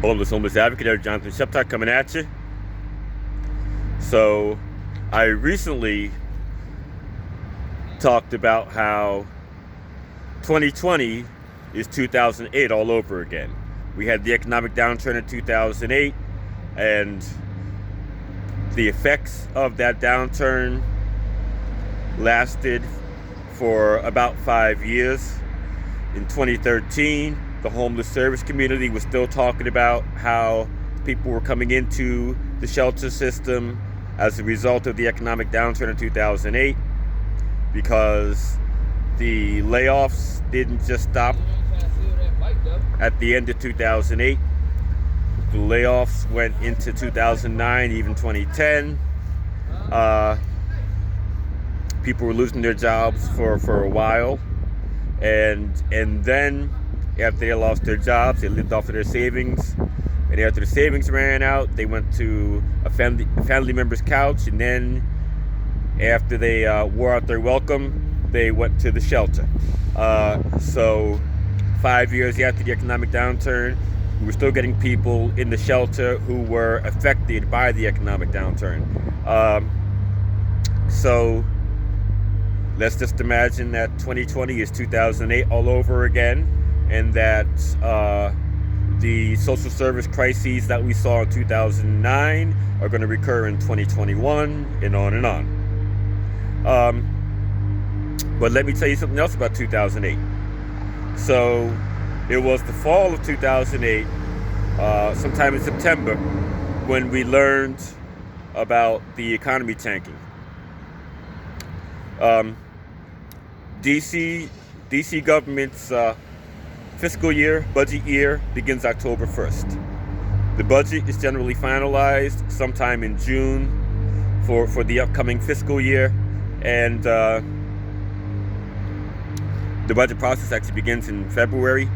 Homeless advocate, Eric Jonathan Sheptock coming at you. So, I recently talked about how 2020 is 2008 all over again. We had the economic downturn in 2008, and the effects of that downturn lasted for about 5 years. In 2013, the homeless service community was still talking about how people were coming into the shelter system as a result of the economic downturn in 2008, because the layoffs didn't just stop at the end of 2008. The layoffs went into 2009, even 2010. People were losing their jobs for a while, and then after they lost their jobs, they lived off of their savings. And after the savings ran out, they went to a family member's couch. And then after they wore out their welcome, they went to the shelter. So 5 years after the economic downturn, we were still getting people in the shelter who were affected by the economic downturn. So let's just imagine that 2020 is 2008 all over again, and that the social service crises that we saw in 2009 are going to recur in 2021, and on and on. But let me tell you something else about 2008. So it was the fall of 2008, sometime in September, when we learned about the economy tanking. DC government's fiscal year, budget year, begins October 1st. The budget is generally finalized sometime in June for the upcoming fiscal year, and the budget process actually begins in February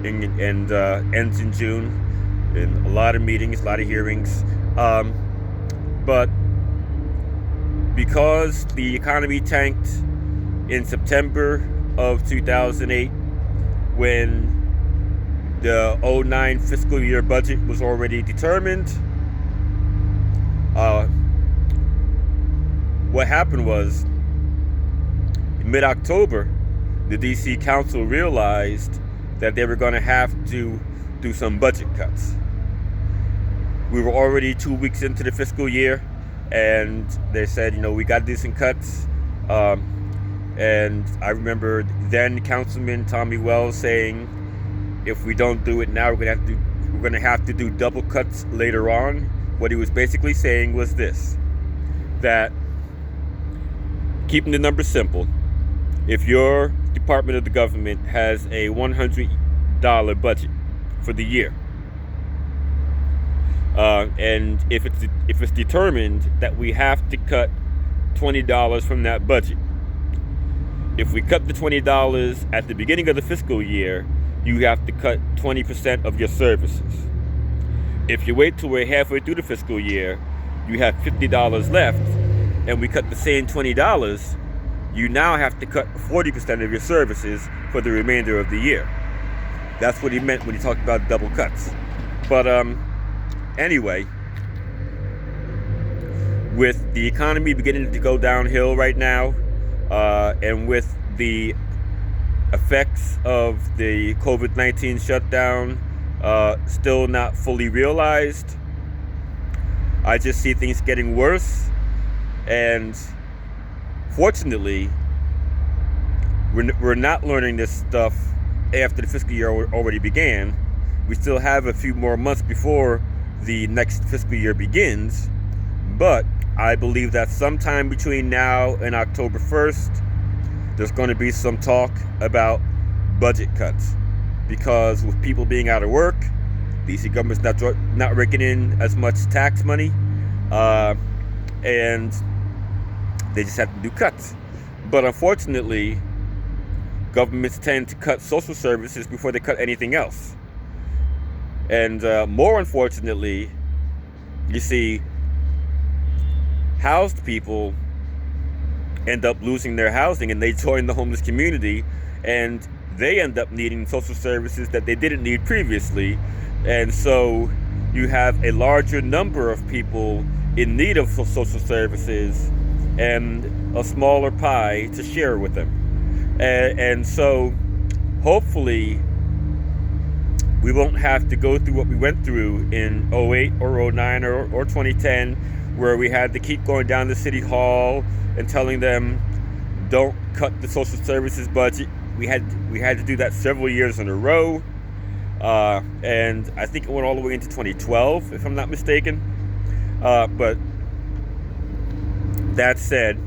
and ends in June, and a lot of meetings, a lot of hearings. But because the economy tanked in September of 2008, when the 2009 fiscal year budget was already determined, what happened was, in mid-October, the DC Council realized that they were going to have to do some budget cuts. We were already 2 weeks into the fiscal year, and they said, we got to do some cuts. And I remember then Councilman Tommy Wells saying, if we don't do it now, we're going to have to do double cuts later on. What he was basically saying was this: that, keeping the numbers simple, if your department of the government has a $100 budget for the year, and if it's determined that we have to cut $20 from that budget, if we cut the $20 at the beginning of the fiscal year, you have to cut 20% of your services. If you wait till we're halfway through the fiscal year, you have $50 left, and we cut the same $20, you now have to cut 40% of your services for the remainder of the year. That's what he meant when he talked about double cuts. But anyway, with the economy beginning to go downhill right now, and with the effects of the COVID-19 shutdown still not fully realized, I just see things getting worse. And fortunately, we're not learning this stuff after the fiscal year already began. We still have a few more months before the next fiscal year begins, but I believe that sometime between now and October 1st, there's going to be some talk about budget cuts, because with people being out of work, DC government's not raking in as much tax money, and they just have to do cuts. But unfortunately, governments tend to cut social services before they cut anything else. And more unfortunately, you see, housed people end up losing their housing, and they join the homeless community, and they end up needing social services that they didn't need previously, And so you have a larger number of people in need of social services and a smaller pie to share with them. And so hopefully we won't have to go through what we went through in 08 or 09 or 2010, where we had to keep going down to City Hall and telling them, don't cut the social services budget. We had to do that several years in a row. And I think it went all the way into 2012, if I'm not mistaken. But that said,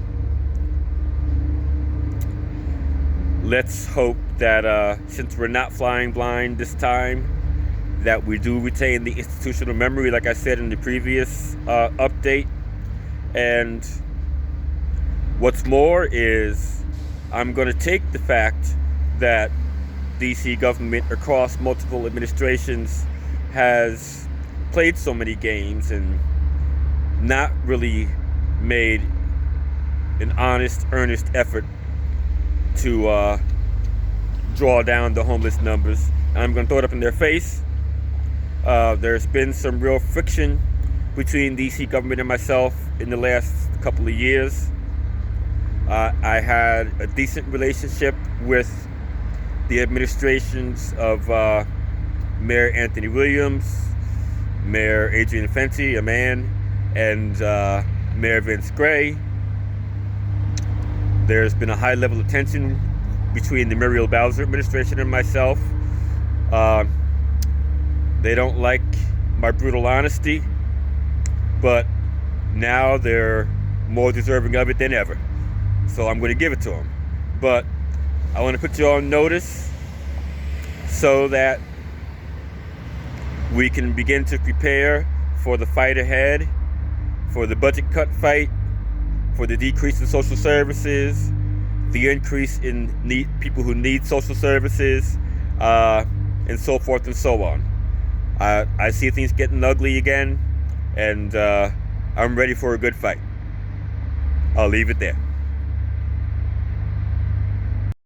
let's hope that since we're not flying blind this time, that we do retain the institutional memory, like I said in the previous update. And what's more is, I'm going to take the fact that DC government across multiple administrations has played so many games and not really made an honest, earnest effort to draw down the homeless numbers. And I'm going to throw it up in their face. There's been some real friction between DC government and myself in the last couple of years. I had a decent relationship with the administrations of Mayor Anthony Williams, Mayor Adrian Fenty, a man, and Mayor Vince Gray. There's been a high level of tension between the Muriel Bowser administration and myself. They don't like my brutal honesty, but now they're more deserving of it than ever. So I'm going to give it to them. But I want to put you on notice so that we can begin to prepare for the fight ahead, for the budget cut fight, for the decrease in social services, the increase in people who need social services, and so forth and so on. I see things getting ugly again, and I'm ready for a good fight. I'll leave it there.